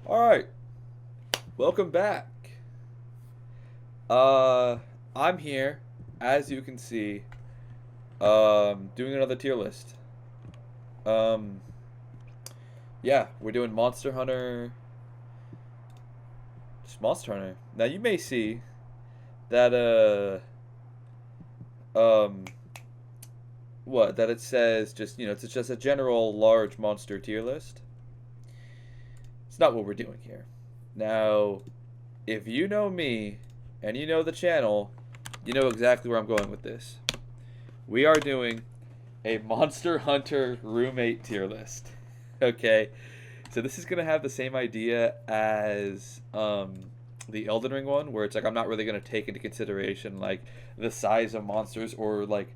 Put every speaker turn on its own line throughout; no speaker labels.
Alright, welcome back. Uh, I'm here, as you can see, doing another tier list. Um, yeah, we're doing Monster Hunter. Just Monster Hunter. Now, you may see that, um, that it says it's just a general large monster tier list. It's not what we're doing here. Now, if you know me and you know the channel, you know exactly where I'm going with this. We are doing a Monster Hunter roommate tier list. Okay, so this is gonna have the same idea as the Elden Ring one, where it's like I'm not really gonna take into consideration like the size of monsters or like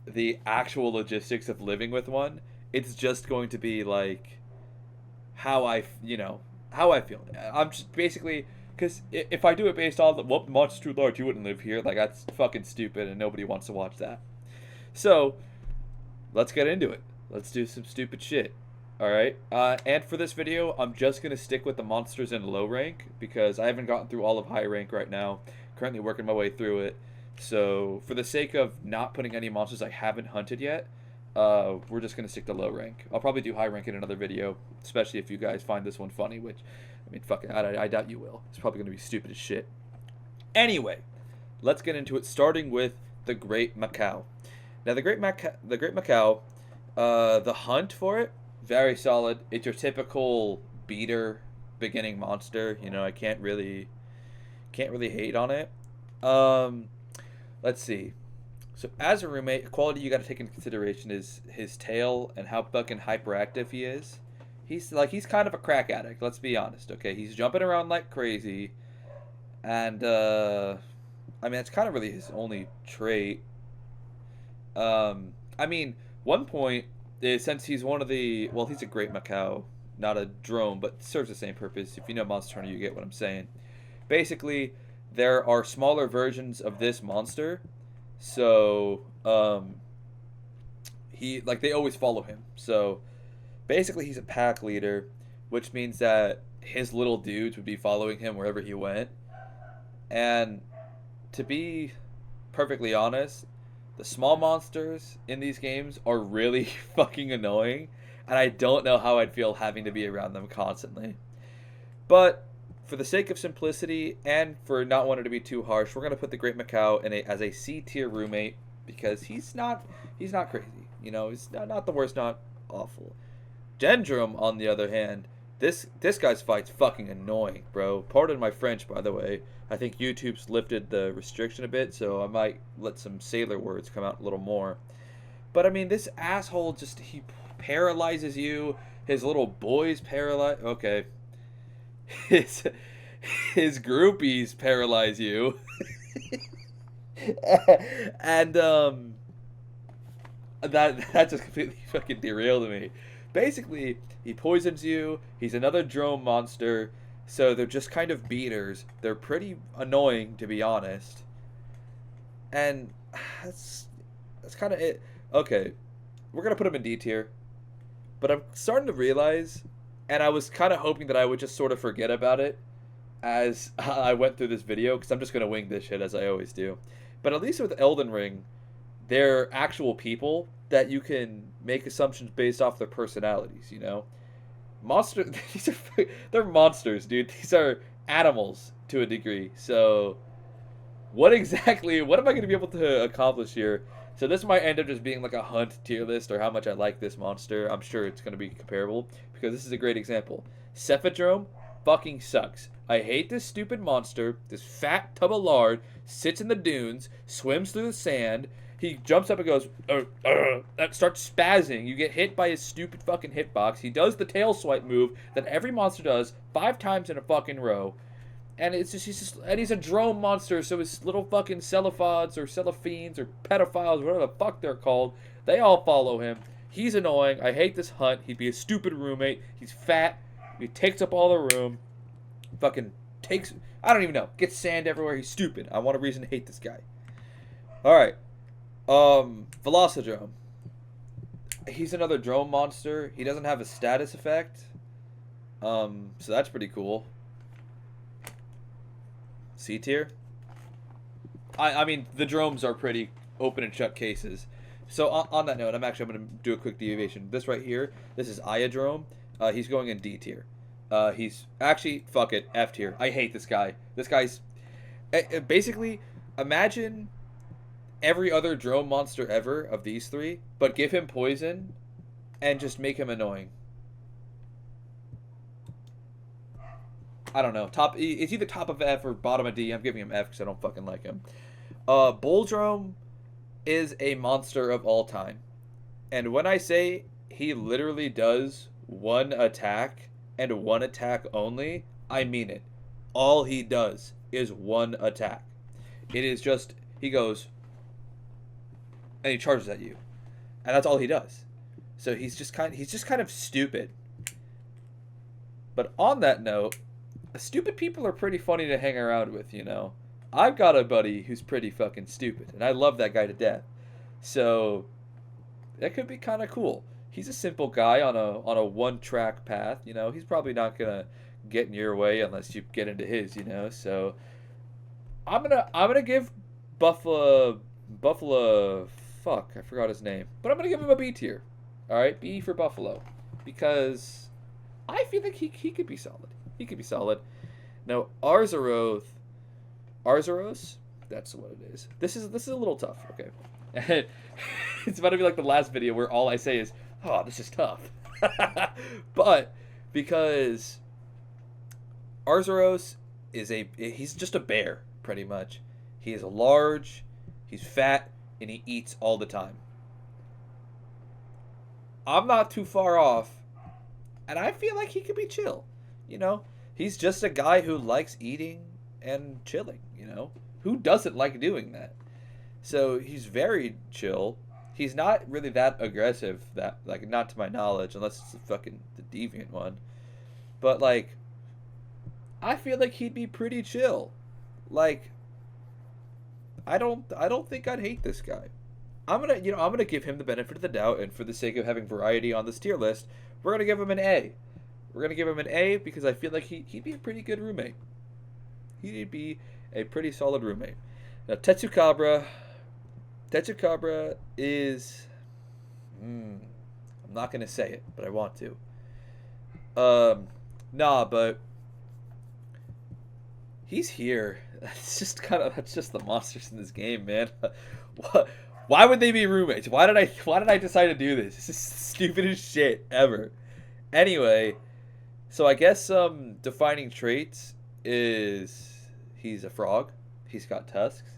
the actual logistics of living with one. It's just going to be like how how I feel. I'm just basically because if I do it based on what monster's too large, you wouldn't live here. Like that's fucking stupid, and nobody wants to watch that. So let's get into it. Let's do some stupid shit. All right. And for this video, I'm just gonna stick with the monsters in low rank because I haven't gotten through all of high rank right now. Currently working my way through it. So for the sake of not putting any monsters I haven't hunted yet, we're just gonna stick to low rank. I'll probably do high rank in another video, especially if you guys find this one funny. Which, I mean, fuck it, I doubt you will. It's probably gonna be stupid as shit. Anyway, let's get into it. Starting with the Great Macau. Now, the Great Macau, the hunt for it, very solid. It's your typical beater beginning monster. You know, I can't really hate on it. Um, let's see. So as a roommate, quality you got to take into consideration is his tail and how fucking hyperactive he is. He's kind of a crack addict. Let's be honest. Okay, he's jumping around like crazy, and I mean it's kind of really his only trait. I mean, one point is since he's one of the he's a Great Macau, not a drone, but serves the same purpose. If you know Monster Hunter, you get what I'm saying. Basically, there are smaller versions of this monster, so they always follow him. So basically, he's a pack leader, which means that his little dudes would be following him wherever he went. And to be perfectly honest, the small monsters in these games are really fucking annoying, and I don't know how I'd feel having to be around them constantly. But for the sake of simplicity and for not wanting to be too harsh, we're gonna put the Great Macau as a C tier roommate because he's not crazy. You know, he's not the worst, not awful. Dendrum, on the other hand, this guy's fight's fucking annoying, bro. Pardon my French, by the way. I think YouTube's lifted the restriction a bit, so I might let some sailor words come out a little more. But I mean, this asshole he paralyzes you. His little boys paralyze. Okay, his his groupies paralyze you, and that just completely fucking derailed me. Basically, he poisons you. He's another drone monster. So they're just kind of beaters. They're pretty annoying, to be honest. And that's kind of it. Okay, we're gonna put him in D tier. But I'm starting to realize, and I was kind of hoping that I would just sort of forget about it as I went through this video, because I'm just gonna wing this shit as I always do. But at least with Elden Ring, they're actual people that you can make assumptions based off their personalities. You know, monster. They're monsters, dude. These are animals to a degree. So, what exactly? What am I going to be able to accomplish here? So this might end up just being like a hunt tier list or how much I like this monster. I'm sure it's going to be comparable because this is a great example. Cephadrome fucking sucks. I hate this stupid monster. This fat tub of lard sits in the dunes, swims through the sand. He jumps up and goes, starts spazzing. You get hit by his stupid fucking hitbox. He does the tail swipe move that every monster does 5 times in a fucking row. And he's a drone monster, so his little fucking celophods or cellophines or pedophiles, whatever the fuck they're called, they all follow him. He's annoying. I hate this hunt. He'd be a stupid roommate. He's fat. He takes up all the room. Fucking takes, I don't even know. Gets sand everywhere. He's stupid. I want a reason to hate this guy. Alright. Velocidrome. He's another drone monster. He doesn't have a status effect. So that's pretty cool. C tier. I mean, the drones are pretty open and shut cases. So on that note, I'm going to do a quick deviation. This right here, this is Iodrome. He's going in D tier. He's actually, fuck it, F tier. I hate this guy. This guy's basically, imagine every other drone monster ever of these three, but give him poison and just make him annoying. I don't know. It's either top of F or bottom of D. I'm giving him F because I don't fucking like him. Bulldrome is a monster of all time. And when I say he literally does one attack and one attack only, I mean it. All he does is one attack. It is just, he goes, and he charges at you. And that's all he does. So he's just kind of stupid. But on that note, stupid people are pretty funny to hang around with, you know. I've got a buddy who's pretty fucking stupid, and I love that guy to death. So that could be kind of cool. He's a simple guy on a one-track path, you know. He's probably not gonna get in your way unless you get into his, you know. So I'm gonna give Buffalo, fuck, I forgot his name, but I'm gonna give him a B tier. All right, B for Buffalo, because I feel like he could be solid. He could be solid. Now Arzuros, that's what it is. This is a little tough. Okay, it's about to be like the last video where all I say is, "Oh, this is tough," but because Arzuros he's just a bear pretty much. He is large, he's fat, and he eats all the time. I'm not too far off, and I feel like he could be chill. You know, he's just a guy who likes eating and chilling, you know? Who doesn't like doing that? So he's very chill. He's not really that aggressive, that, like, not to my knowledge, unless it's the deviant one. But, like, I feel like he'd be pretty chill. Like, I don't think I'd hate this guy. I'm gonna give him the benefit of the doubt, and for the sake of having variety on this tier list, we're gonna give him an A. We're gonna give him an A because I feel like he'd be a pretty good roommate. He'd be a pretty solid roommate. Now Tetsukabra is, I'm not gonna say it, but I want to. But he's here. That's just the monsters in this game, man. Why would they be roommates? Why did I decide to do this? This is the stupidest shit ever. Anyway, so I guess some defining traits is he's a frog. He's got tusks.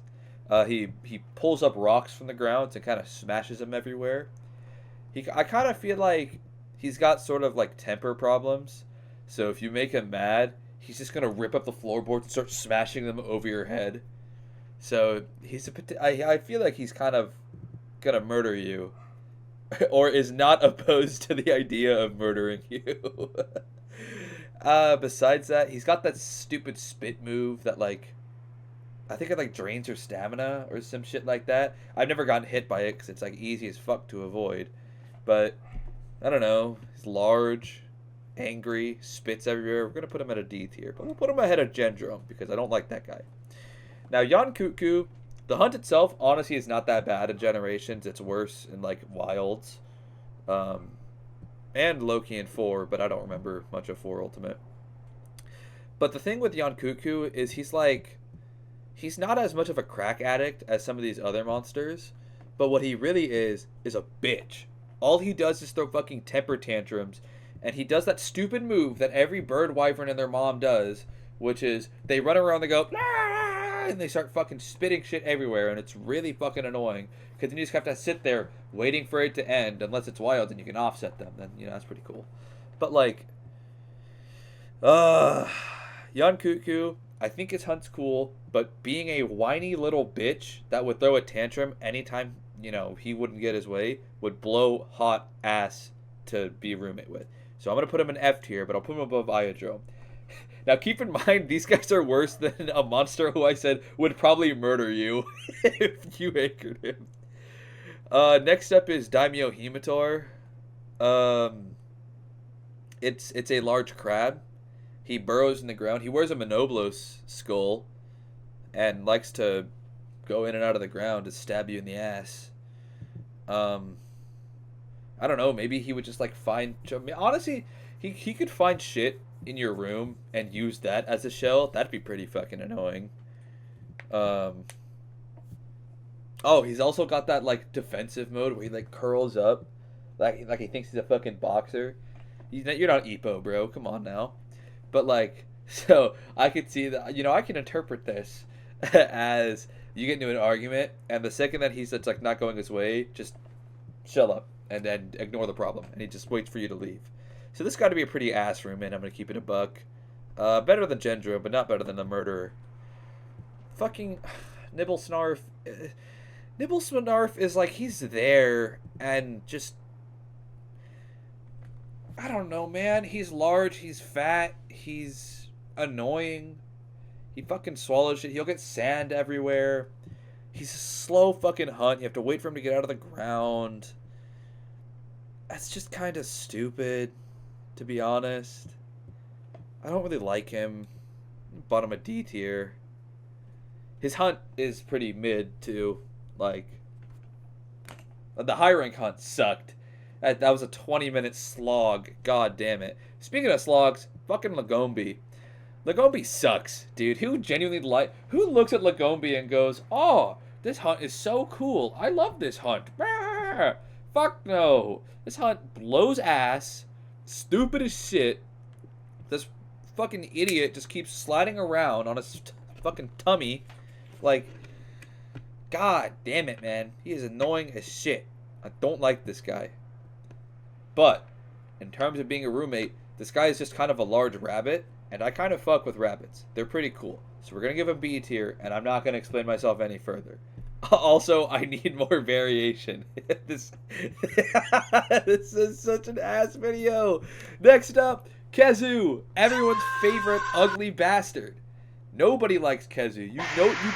He pulls up rocks from the ground and kind of smashes them everywhere. I kind of feel like he's got sort of like temper problems. So if you make him mad, he's just gonna rip up the floorboards and start smashing them over your head. So I feel like he's kind of gonna murder you, or is not opposed to the idea of murdering you. Besides that, he's got that stupid spit move that, like, I think it like drains your stamina or some shit like that. I've never gotten hit by it because it's like easy as fuck to avoid. But I don't know. He's large, angry, spits everywhere. We're gonna put him at a D tier, but we'll put him ahead of Gendrome because I don't like that guy. Now Yankuku, the hunt itself honestly is not that bad in Generations. It's worse in like Wilds, and Loki in 4, but I don't remember much of 4 Ultimate. But the thing with Yankuku is he's not as much of a crack addict as some of these other monsters, but what he really is a bitch. All he does is throw fucking temper tantrums, and he does that stupid move that every bird wyvern and their mom does, which is they run around, they go, "Ah!" and they start fucking spitting shit everywhere, and it's really fucking annoying, because then you just have to sit there waiting for it to end, unless it's wild and you can offset them, then, you know, that's pretty cool. But, like, Yankuku, I think his hunt's cool, but being a whiny little bitch that would throw a tantrum anytime, you know, he wouldn't get his way, would blow hot ass to be a roommate with. So I'm going to put him in F tier, but I'll put him above Iodrome. Now keep in mind, these guys are worse than a monster who I said would probably murder you if you anchored him. Next up is Daimyo Hemator. It's a large crab. He burrows in the ground. He wears a Monoblos skull and likes to go in and out of the ground to stab you in the ass. Um, I don't know. Maybe he would just like find. I mean, honestly, he could find shit in your room and use that as a shell. That'd be pretty fucking annoying. Um, oh, he's also got that like defensive mode where he like curls up, like he thinks he's a fucking boxer. You're not Epo, bro. Come on now. But like, so I could see that. I can interpret this as you get into an argument, and the second that he's like not going his way, just shut up and then ignore the problem, and he just waits for you to leave. So this got to be a pretty ass roommate. I'm gonna keep it a buck. Better than Gendro, but not better than the murderer. Fucking Nibble Snarf. Nibble Snarf is like he's there and just. I don't know, man. He's large, he's fat, he's annoying. He fucking swallows shit. He'll get sand everywhere. He's a slow fucking hunt. You have to wait for him to get out of the ground. That's just kind of stupid, to be honest. I don't really like him. Bottom of D tier. His hunt is pretty mid, too. Like, the high rank hunt sucked. That was a 20-minute slog. God damn it. Speaking of slogs, fucking Lagombi. Lagombi sucks, dude. Who looks at Lagombi and goes, "Oh, this hunt is so cool. I love this hunt." Bah! Fuck no. This hunt blows ass. Stupid as shit. This fucking idiot just keeps sliding around on his fucking tummy. Like, god damn it, man. He is annoying as shit. I don't like this guy. But, in terms of being a roommate, this guy is just kind of a large rabbit, and I kind of fuck with rabbits. They're pretty cool. So we're going to give him B tier, and I'm not going to explain myself any further. Also, I need more variation. This is such an ass video. Next up, Kezu, everyone's favorite ugly bastard. Nobody likes Kezu. You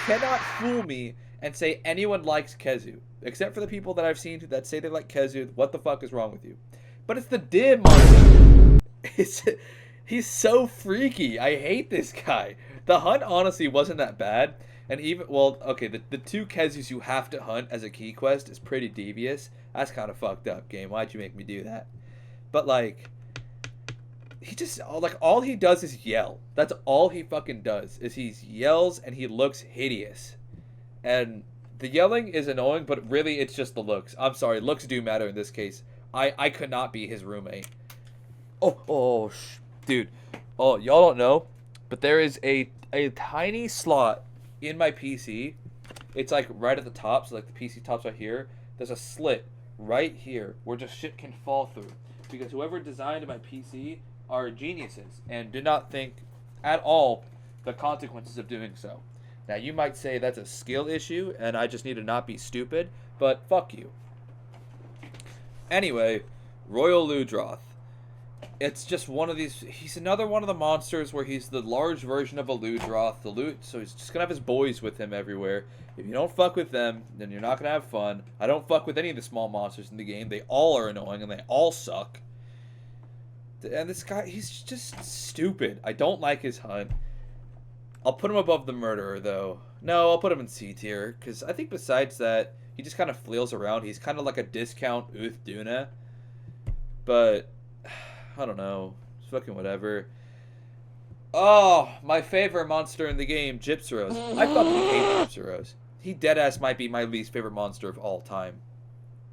cannot fool me and say anyone likes Kezu. Except for the people that I've seen that say they like Kezu. What the fuck is wrong with you? But it's the dim monster. He's so freaky. I hate this guy. The hunt honestly wasn't that bad. And the two Kezus you have to hunt as a key quest is pretty devious. That's kind of fucked up, game. Why'd you make me do that? But like, he just all he does is yell. That's all he fucking does is he yells and he looks hideous. And the yelling is annoying, but really it's just the looks. I'm sorry, looks do matter in this case. I could not be his roommate. Dude. Oh, y'all don't know, but there is a tiny slot in my PC. It's like right at the top, so like the PC top's right here. There's a slit right here where just shit can fall through. Because whoever designed my PC are geniuses and did not think at all the consequences of doing so. Now, you might say that's a skill issue, and I just need to not be stupid, but fuck you. Anyway, Royal Ludroth. It's just one of these... He's another one of the monsters where he's the large version of a Ludroth. So he's just going to have his boys with him everywhere. If you don't fuck with them, then you're not going to have fun. I don't fuck with any of the small monsters in the game. They all are annoying, and they all suck. And this guy, he's just stupid. I don't like his hunt. I'll put him above the murderer, though. No, I'll put him in C tier, because I think besides that, he just kind of flails around. He's kind of like a discount Uth Duna. But, I don't know. It's fucking whatever. Oh, my favorite monster in the game, Gypsyros. I fucking hate Gypsyros. He deadass might be my least favorite monster of all time.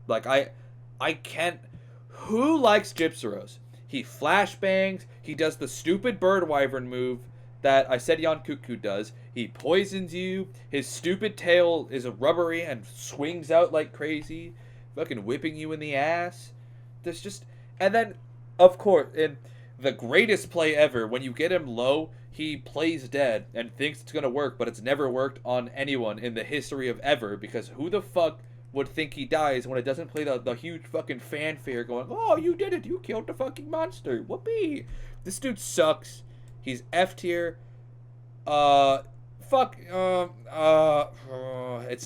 Like, I can't... Who likes Gypsyros? He flashbangs. He does the stupid bird wyvern move that I said Jan Cuckoo does. He poisons you. His stupid tail is rubbery and swings out like crazy, fucking whipping you in the ass. There's just... And then, of course, in the greatest play ever, when you get him low, he plays dead and thinks it's going to work, but it's never worked on anyone in the history of ever, because who the fuck would think he dies when it doesn't play the huge fucking fanfare going, "Oh, you did it, you killed the fucking monster, whoopee." This dude sucks. He's F tier. It's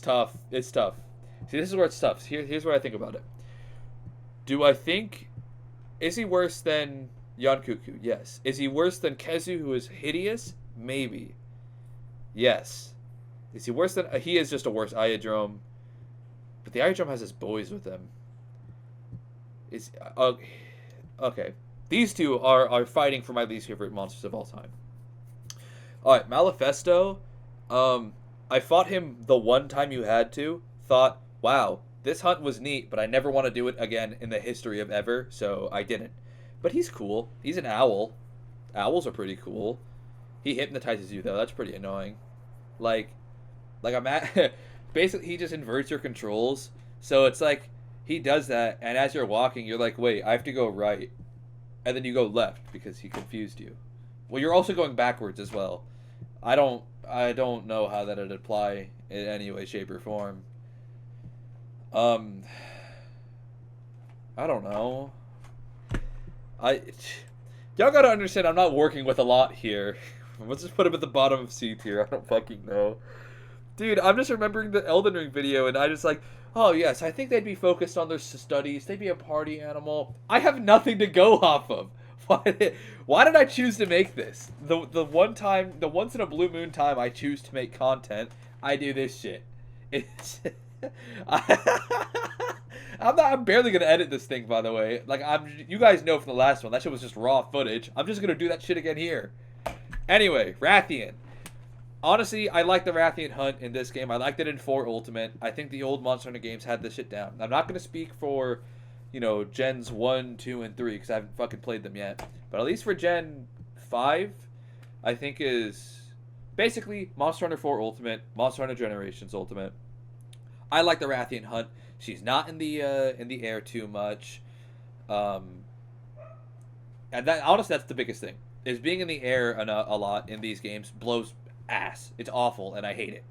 tough. It's tough. See, this is where it's tough. Here's what I think about it. Do I think... Is he worse than Yonkuku, yes. Is he worse than Kezu, who is hideous? Maybe. Yes. Is he worse than... he is just a worse Iodrome. But the Iodrome has his boys with him. Is... okay. These two are fighting for my least favorite monsters of all time. Alright, Malifesto. I fought him the one time you had to. Thought, wow, this hunt was neat, but I never want to do it again in the history of ever, so I didn't. But he's cool. He's an owl. Owls are pretty cool. He hypnotizes you, though. That's pretty annoying. Like I'm at... basically, he just inverts your controls. So it's like, he does that, and as you're walking, you're like, wait, I have to go right. And then you go left, because he confused you. Well, you're also going backwards as well. I don't know how that'd apply in any way, shape, or form. I don't know. Y'all gotta understand, I'm not working with a lot here. Let's just put him at the bottom of C tier. I don't fucking know. Dude, I'm just remembering the Elden Ring video, and I just like, oh yes, I think they'd be focused on their studies. They'd be a party animal. I have nothing to go off of. Why did I choose to make this? The once in a blue moon time I choose to make content, I do this shit. It's I'm barely gonna edit this thing, by the way. Like, you guys know from the last one, that shit was just raw footage. I'm just gonna do that shit again here. Anyway, Rathian. Honestly, I like the Rathian hunt in this game. I liked it in 4 Ultimate. I think the old Monster Hunter games had this shit down. I'm not gonna speak for, you know, Gens 1, 2, and 3, because I haven't fucking played them yet. But at least for Gen 5, I think is basically Monster Hunter 4 Ultimate, Monster Hunter Generations Ultimate. I like the Rathian hunt. She's not in the air too much. And that, honestly, that's the biggest thing. Is being in the air a lot in these games blows ass. It's awful, and I hate it.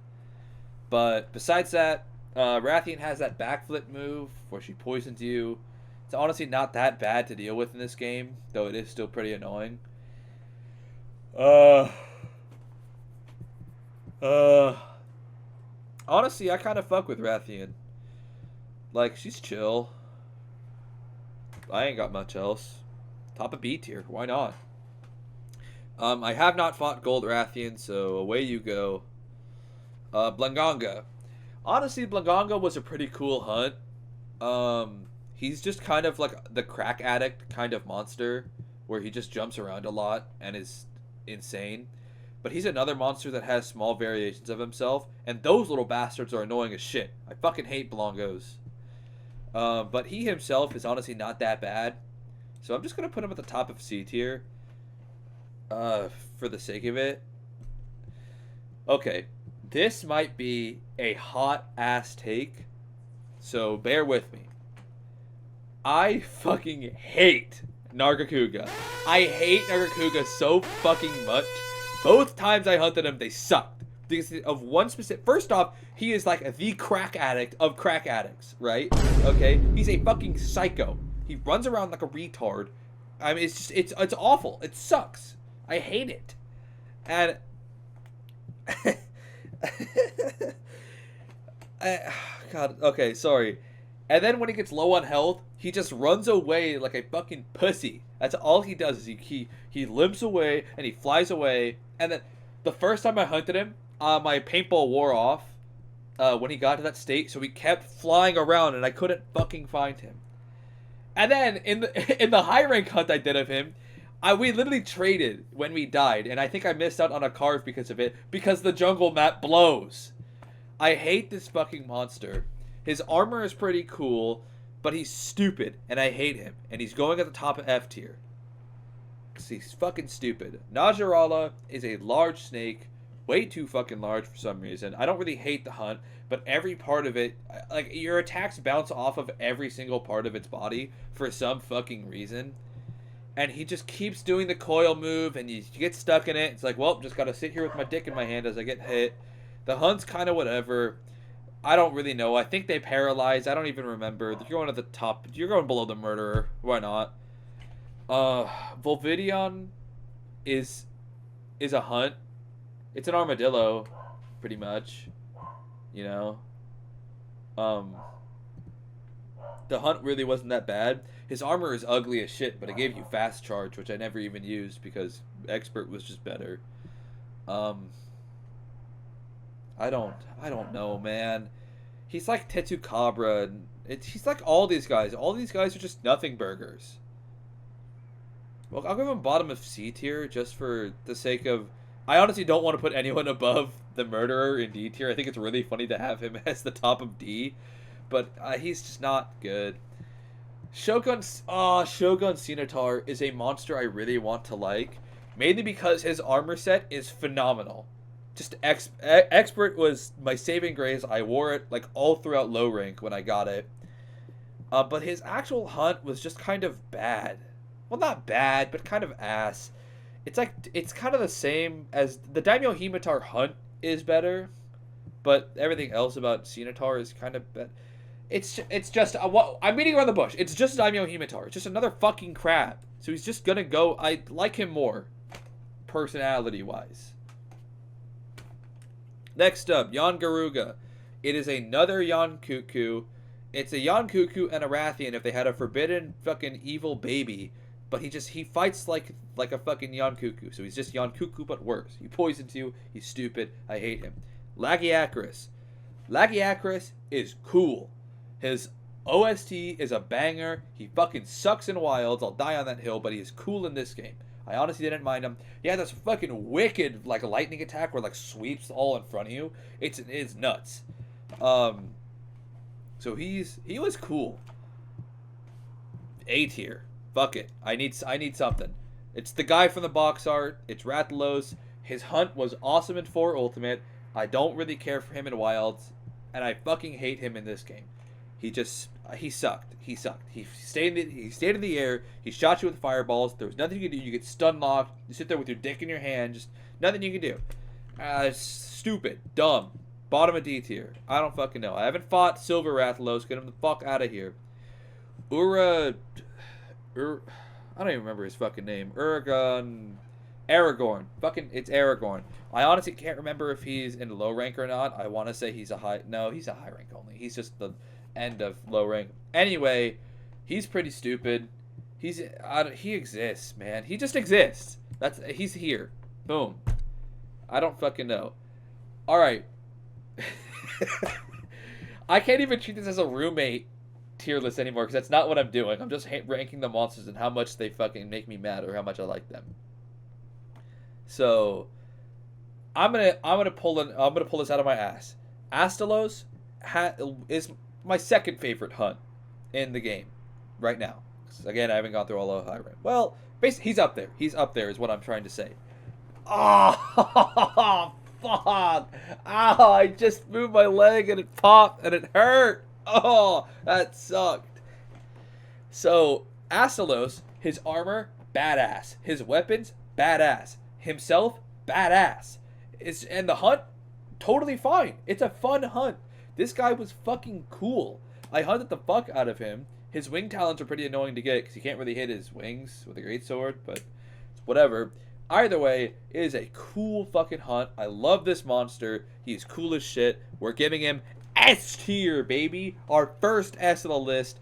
But besides that, Rathian has that backflip move where she poisons you. It's honestly not that bad to deal with in this game, though it is still pretty annoying. Honestly, I kind of fuck with Rathian. Like, she's chill. I ain't got much else. Top of B tier, why not? I have not fought Gold Rathian, so away you go. Blanganga. Honestly, Blanganga was a pretty cool hunt. He's just kind of like the crack addict kind of monster, where he just jumps around a lot and is insane. But he's another monster that has small variations of himself, and those little bastards are annoying as shit. I fucking hate Blongos. But he himself is honestly not that bad. So I'm just going to put him at the top of C tier. For the sake of it. Okay. This might be a hot ass take. So bear with me. I fucking hate Nargacuga. I hate Nargacuga so fucking much. Both times I hunted him, they sucked. Because of one specific... First off, he is like the crack addict of crack addicts, right? Okay? He's a fucking psycho. He runs around like a retard. I mean, it's just... It's awful. It sucks. I hate it. And... God, okay, sorry. And then when he gets low on health, he just runs away like a fucking pussy. That's all he does, is he limps away and he flies away. And then the first time I hunted him, my paintball wore off when he got to that state, so he kept flying around and I couldn't fucking find him. And then in the high rank hunt I did of him, we literally traded when we died, and I think I missed out on a carve because of it, because the jungle map blows. I hate this fucking monster. His armor is pretty cool, but he's stupid, and I hate him. And he's going at the top of F tier. Because he's fucking stupid. Najarala is a large snake, way too fucking large for some reason. I don't really hate the hunt, but every part of it, like, your attacks bounce off of every single part of its body for some fucking reason. And he just keeps doing the coil move, and you get stuck in it. It's like, well, just gotta sit here with my dick in my hand as I get hit. The hunt's kind of whatever. I don't really know. I think they paralyze. I don't even remember. You're going at the top. You're going below the murderer. Why not? Volvidion is a hunt. It's an armadillo, pretty much. You know? The hunt really wasn't that bad. His armor is ugly as shit, but it gave you fast charge, which I never even used because expert was just better. Um, I don't know, man. He's like Tetsucabra, and he's like all these guys. All these guys are just nothing burgers. Well, I'll give him bottom of C tier just for the sake of. I honestly don't want to put anyone above the murderer in D tier. I think it's really funny to have him as the top of D, but he's just not good. Shogun Cenotar is a monster I really want to like, mainly because his armor set is phenomenal. Just expert was my saving grace. I wore it like all throughout low rank when I got it. But his actual hunt was just kind of bad. Well, not bad, but kind of ass. It's kind of the same as the Daimyo Himitar hunt is better, but everything else about Cenotar is kind of bad. It's just what I'm beating around the bush. It's just Daimyo Himitar. It's just another fucking crab. So he's just gonna go. I like him more, personality wise. Next up, Yon Garuga. It is another Yon Cuckoo. It's a Yon Cuckoo and a Rathian if they had a forbidden fucking evil baby. But he fights like a fucking Yon Cuckoo. So he's just Yon Cuckoo but worse. He poisons you. He's stupid. I hate him. Lagiacrus. Lagiacrus is cool. His OST is a banger. He fucking sucks in wilds. I'll die on that hill, but he is cool in this game. I honestly didn't mind him. He had this fucking wicked like lightning attack where like sweeps all in front of you. It's nuts. So he was cool. A tier. Fuck it. I need something. It's the guy from the box art. It's Rathalos. His hunt was awesome in 4 Ultimate. I don't really care for him in Wilds, and I fucking hate him in this game. He sucked. He stayed in the air. He shot you with fireballs. There was nothing you could do. You get stun locked. You sit there with your dick in your hand. Just nothing you can do. Stupid, dumb, bottom of D tier. I don't fucking know. I haven't fought Silver Rathalos. Get him the fuck out of here. I don't even remember his fucking name. Aragorn. Fucking, it's Aragorn. I honestly can't remember if he's in low rank or not. I want to say he's a high. No, he's a high rank only. He's just the end of low rank. Anyway, he's pretty stupid. He exists, man. He just exists. He's here. Boom. I don't fucking know. All right. I can't even treat this as a roommate tier list anymore because that's not what I'm doing. I'm just ranking the monsters and how much they fucking make me mad or how much I like them. So I'm gonna pull this out of my ass. Astalos is my second favorite hunt in the game right now. Again, I haven't gone through all of high rank. Well, basically, he's up there. He's up there is what I'm trying to say. Oh, fuck. Ow, I just moved my leg and it popped and it hurt. Oh, that sucked. So, Astalos, his armor, badass. His weapons, badass. Himself, badass. And the hunt, totally fine. It's a fun hunt. This guy was fucking cool. I hunted the fuck out of him. His wing talents are pretty annoying to get because he can't really hit his wings with a greatsword, but whatever. Either way, it is a cool fucking hunt. I love this monster. He's cool as shit. We're giving him S tier, baby. Our first S on the list.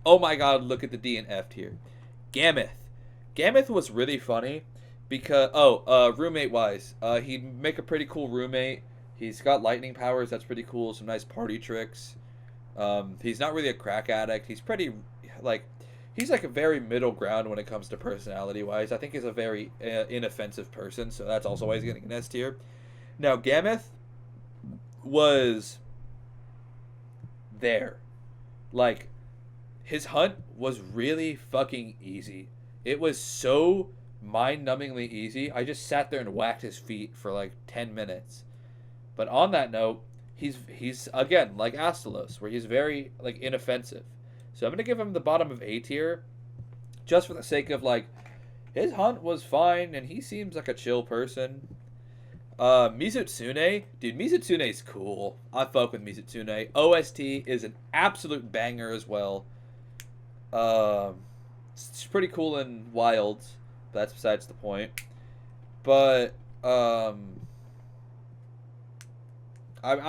Oh my god, look at the D and F tier. Gammoth. Gammoth was really funny because, roommate-wise, he'd make a pretty cool roommate. He's got lightning powers. That's pretty cool. Some nice party tricks. He's not really a crack addict. He's pretty, he's like a very middle ground when it comes to personality-wise. I think he's a very inoffensive person, so that's also why he's getting an S tier. Now, Gammoth was there. Like, his hunt was really fucking easy. It was so mind-numbingly easy. I just sat there and whacked his feet for like 10 minutes. But on that note, he's again like Astalos, where he's very like inoffensive. So I'm gonna give him the bottom of A tier, just for the sake of like his hunt was fine and he seems like a chill person. Mizutsune, dude, Mizutsune's cool. I fuck with Mizutsune. OST is an absolute banger as well. It's pretty cool in Wilds, but that's besides the point. But I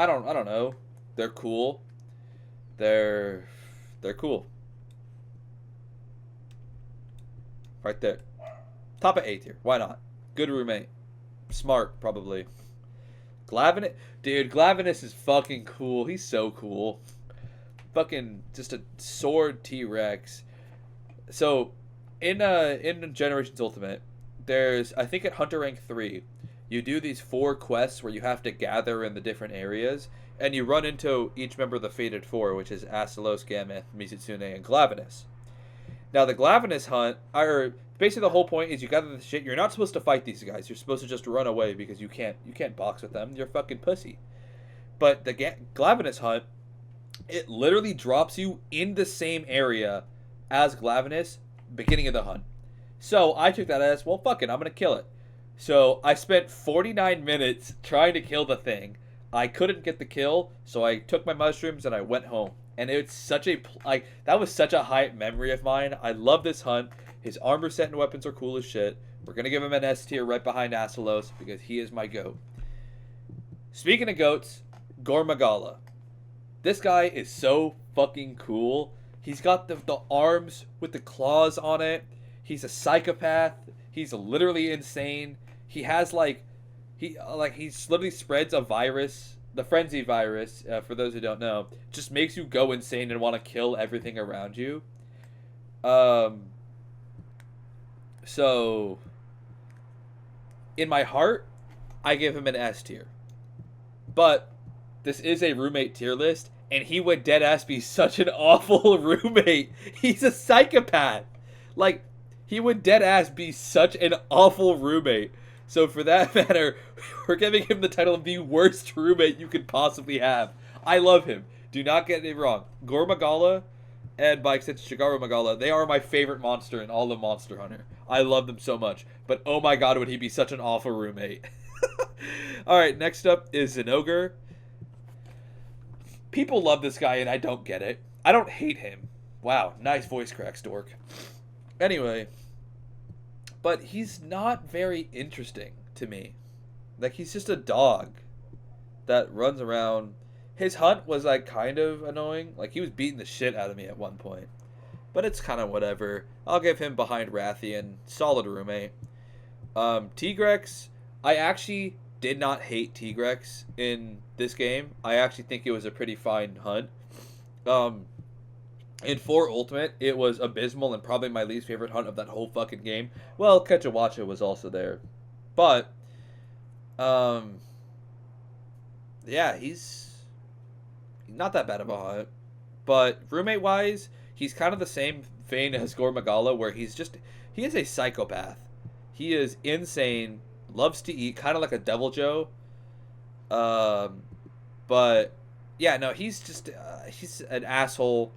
don't know. They're cool. They're cool. Right there. Top of A tier. Why not? Good roommate. Smart, probably. Glavenus, dude, Glavenus is fucking cool. He's so cool. Fucking just a sword T-Rex. So, in Generations Ultimate, there's, I think at Hunter Rank 3, you do these 4 quests where you have to gather in the different areas, and you run into each member of the Fated Four, which is Astalos, Gameth, Mizitsune, and Glavenus. Now, the Glavenus hunt, or basically the whole point is you gather the shit. You're not supposed to fight these guys. You're supposed to just run away because you can't box with them. You're a fucking pussy. But the Glavenus hunt, it literally drops you in the same area as Glavenus, beginning of the hunt. So I took that as, well, fuck it, I'm gonna kill it. So I spent 49 minutes trying to kill the thing. I couldn't get the kill, so I took my mushrooms and I went home. And it's such a, like, that was such a high memory of mine. I love this hunt. His armor set and weapons are cool as shit. We're going to give him an S tier right behind Astalos because he is my goat. Speaking of goats, Gormagala. This guy is so fucking cool. He's got the arms with the claws on it. He's a psychopath. He's literally insane. He has he literally spreads a virus. The frenzy virus, for those who don't know, just makes you go insane and want to kill everything around you. So, in my heart, I give him an S tier. But, this is a roommate tier list, and he would deadass be such an awful roommate. He's a psychopath. Like, he would deadass be such an awful roommate. So for that matter, we're giving him the title of the worst roommate you could possibly have. I love him. Do not get me wrong. Gormagala and by extension Shigaru Magala, they are my favorite monster in all of Monster Hunter. I love them so much. But oh my god, would he be such an awful roommate. Alright, next up is Zinogre. People love this guy and I don't get it. I don't hate him. Wow, nice voice crack, Stork. Anyway, but he's not very interesting to me. Like, he's just a dog that runs around. His hunt was, like, kind of annoying. Like, he was beating the shit out of me at one point. But it's kind of whatever. I'll give him behind Rathian. Solid roommate. Tigrex, I actually did not hate Tigrex in this game. I actually think it was a pretty fine hunt. In 4 Ultimate, it was abysmal and probably my least favorite hunt of that whole fucking game. Well, Kechawacha was also there. But, yeah, he's not that bad of a hunt. But roommate-wise, he's kind of the same vein as Gormagala, where he is a psychopath. He is insane, loves to eat, kind of like a Devil Joe. But, yeah, no, he's just, he's an asshole.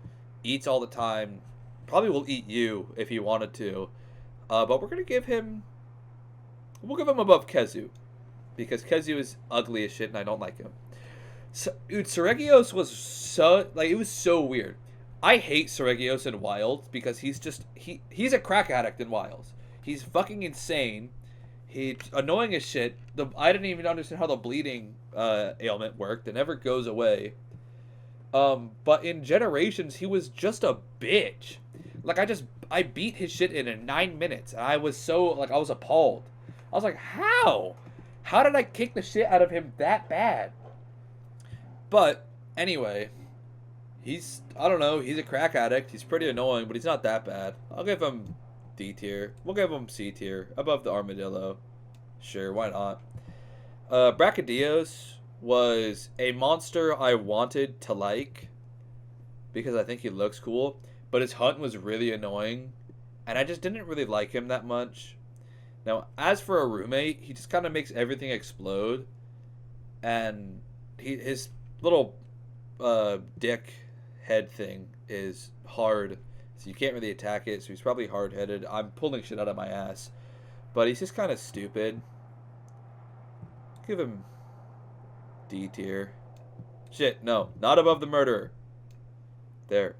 Eats all the time. Probably will eat you if he wanted to. But we're going to give him... We'll give him above Kezu. Because Kezu is ugly as shit and I don't like him. So, dude, Seregios was so... Like, it was so weird. I hate Seregios in Wilds because he's just... He's a crack addict in Wilds. He's fucking insane. He's annoying as shit. I didn't even understand how the bleeding ailment worked. It never goes away. But in Generations, he was just a bitch. Like, I beat his shit in 9 minutes. And I was so, like, I was appalled. I was like, how? How did I kick the shit out of him that bad? But, anyway, I don't know, he's a crack addict. He's pretty annoying, but he's not that bad. I'll give him D tier. We'll give him C tier, above the Armadillo. Sure, why not? Brachydios was a monster I wanted to like because I think he looks cool, but his hunt was really annoying and I just didn't really like him that much. Now, as for a roommate, he just kind of makes everything explode, and his little dick head thing is hard, so you can't really attack it, so he's probably hard-headed. I'm pulling shit out of my ass, but he's just kind of stupid. Give him D tier. Shit, no. Not above the murderer. There.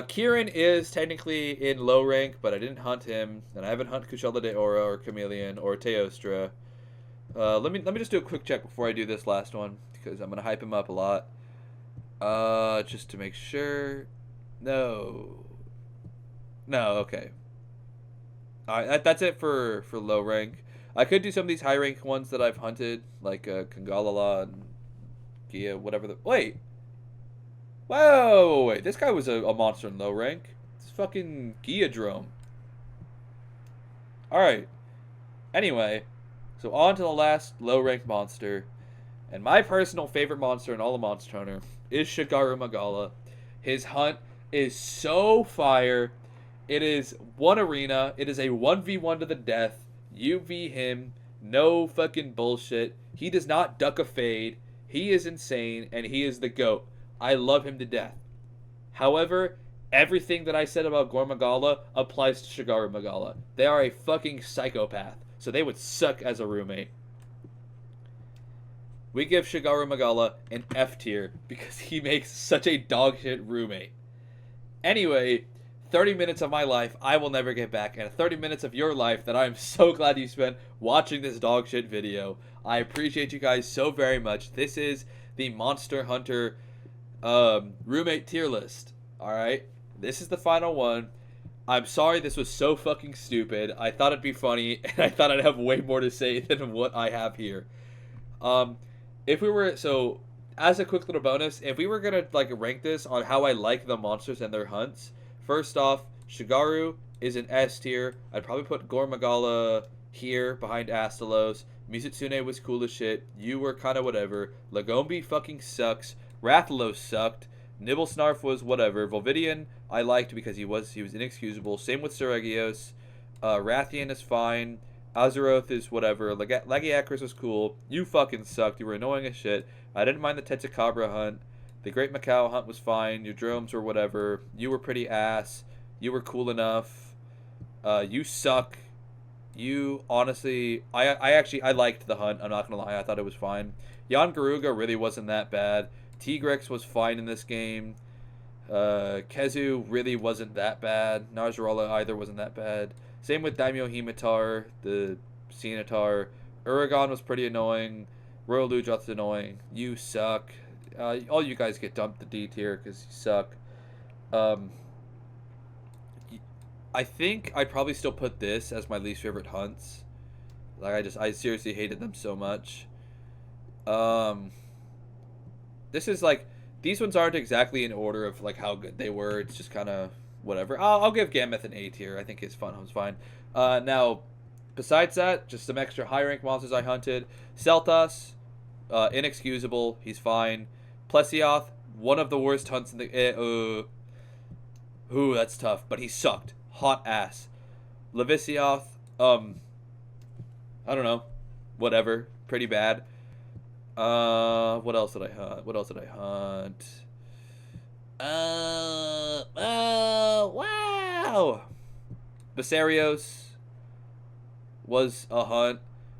Kieran is technically in low rank, but I didn't hunt him, and I haven't hunted Kushala de Ora or Chameleon or Teostra. Let me just do a quick check before I do this last one, because I'm gonna hype him up a lot. Just to make sure. No. No, okay. Alright, that's it for low rank. I could do some of these high rank ones that I've hunted, like Kangalala and Gia, whatever the. Wait! Whoa! Wait, this guy was a monster in low rank. It's fucking Giadrome. Alright. Anyway, so on to the last low rank monster. And my personal favorite monster in all of Monster Hunter is Shigaru Magala. His hunt is so fire. It is one arena. It is a 1v1 to the death. You v him. No fucking bullshit. He does not duck a fade. He is insane, and he is the GOAT. I love him to death. However, everything that I said about Gore Magala applies to Shigaru Magala. They are a fucking psychopath, so they would suck as a roommate. We give Shigaru Magala an F tier because he makes such a dogshit roommate. Anyway, 30 minutes of my life I will never get back, and 30 minutes of your life that I'm so glad you spent watching this dogshit video. I appreciate you guys so very much. This is the Monster Hunter roommate tier list. Alright? This is the final one. I'm sorry this was so fucking stupid. I thought it'd be funny, and I thought I'd have way more to say than what I have here. If we were, so, as a quick little bonus, if we were gonna, like, rank this on how I like the monsters and their hunts, first off, Shigaru is an S tier. I'd probably put Gore Magala here, behind Astalos. Mizutsune was cool as shit. You were kinda whatever. Lagombi fucking sucks. Rathalos sucked. Nibblesnarf was whatever. Volvidian, I liked because he was inexcusable. Same with Seregios. Rathian is fine. Azeroth is whatever. Lagiacrus was cool. You fucking sucked. You were annoying as shit. I didn't mind the Tetsukabra hunt. The Great Macau hunt was fine. Your drones were whatever. You were pretty ass. You were cool enough. You suck. You, honestly, I liked the hunt. I'm not gonna lie. I thought it was fine. Jan Garuga really wasn't that bad. Tigrex was fine in this game. Kezu really wasn't that bad. Najarala either wasn't that bad. Same with Daimyo Himitar, the Ceanataur. Uragon was pretty annoying. Royal Ludroth's annoying. You suck. All you guys get dumped to D tier because you suck. I think I'd probably still put this as my least favorite hunts. Like, I seriously hated them so much. This is like, these ones aren't exactly in order of like how good they were. It's just kind of whatever. I'll give Gameth an A tier. I think his fun was fine. Now, besides that, just some extra high rank monsters I hunted. Celtas, inexcusable. He's fine. Plesioth, one of the worst hunts in the. Ooh, that's tough. But he sucked. Hot ass. Levisioth, I don't know. Whatever. Pretty bad. What else did I hunt? Wow. Basarios was a hunt.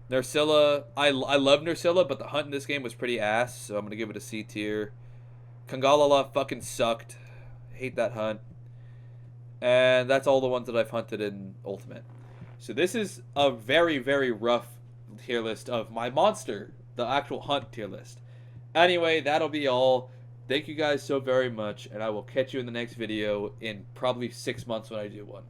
Nursilla, I love Nursilla, but the hunt in this game was pretty ass, so I'm gonna give it a C tier. Kangalala fucking sucked. Hate that hunt. And that's all the ones that I've hunted in Ultimate. So this is a very, very rough tier list of my monster, the actual hunt tier list. Anyway, that'll be all. Thank you guys so very much, and I will catch you in the next video in probably 6 months when I do one.